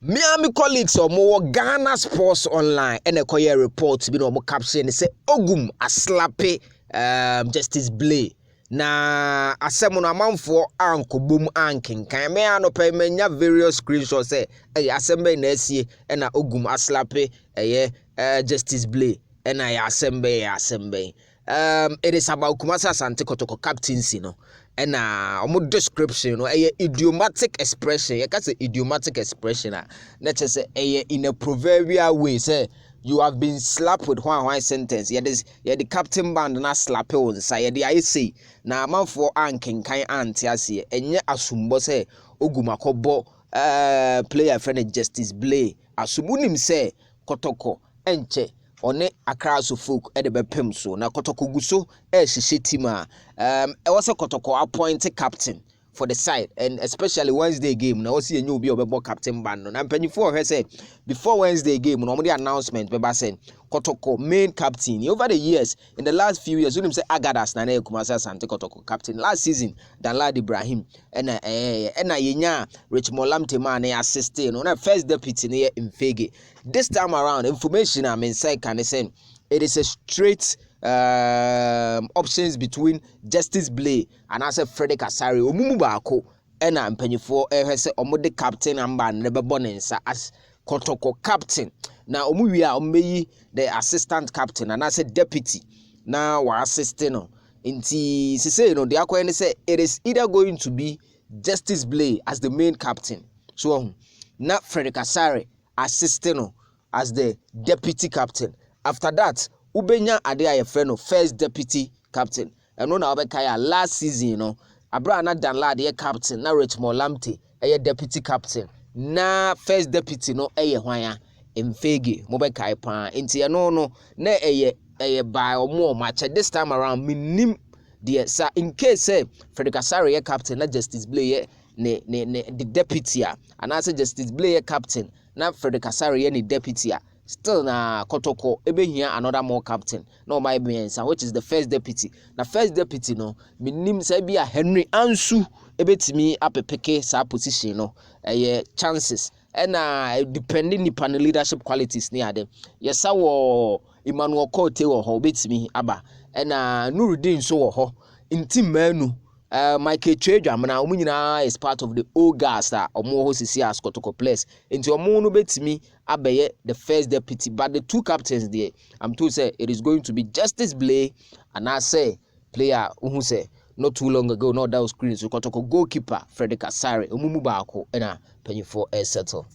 Miami colleagues or more Ghana Sports Online and a career report to be no more caption say Ogum aslape Justice Blay. Na asemo na manfo anko bom anken kan me anope manya various screenshots say asembe na asie na Ogum aslape Justice Blay na asembe it is about Kumasa Asante Kotoko captaincy no and omo description no idiomatic expression you can say idiomatic expression let's say in a proverbial way say you have been slapped with one sentence the captain band na slap on say I say na manfo anken kan anti ase enye asumbo say Ogumakobo player friend Justice Blay asumunim say Kotoko enche one Accra so folk e de bepem so na Kotoko guso hihye team e was a Kotoko appointed captain for the side, and especially Wednesday game na was enye obi obebo captain band no na mpanyifo he say before Wednesday game no the announcement beba say Kotoko main captain over the years. In the last few years when him say Agadas na Kumasa Asante Kotoko captain last season Dan Lad Ibrahim and yenya Rich Molamte man assisting on first deputy near Mfege. This time around information I mean say can say it is a straight options between Justice Blay and I say Frederick Asari omumu baako ena mpanyifo say omode captain amba nebe bonensa as Kotoko captain. Now omuwi a omeyi the assistant captain and I say deputy now wa assisting no inti say no the akwa say it is either going to be Justice Blay as the main captain so not Frederick Asari assisting no as the deputy captain. After that ubenya ade aye friend of first deputy captain and no na obekaya last season no abra na Dan Lad captain na Rich Molamte deputy captain na first deputy no hwan Mfege Mobekai pa enti no na by omo match this time around minim the sa in case say Frederick Asari captain na Justice Blay the deputy and I say Justice Blay captain na Frederick Asari the deputy still na Kotoko ebehia another more captain no my beans which is the first deputy na first deputy no minim say bia Henry Ansu ebetimi apepeke sa position no chances and depending upon the leadership qualities near them yes wo Emmanuel Kote wo ho betimi aba and Nuruddin so wo ho inti manu Michael Chedwam na omunyina is part of the old guys that omo ho sisi as Kotoko players into omo no betimi abeye the first deputy but the two captains there I'm told say it is going to be Justice Blay and I say player who say not too long ago no that was screen so Kotoko goalkeeper Frederick Asari omumu baako na panyifo settle.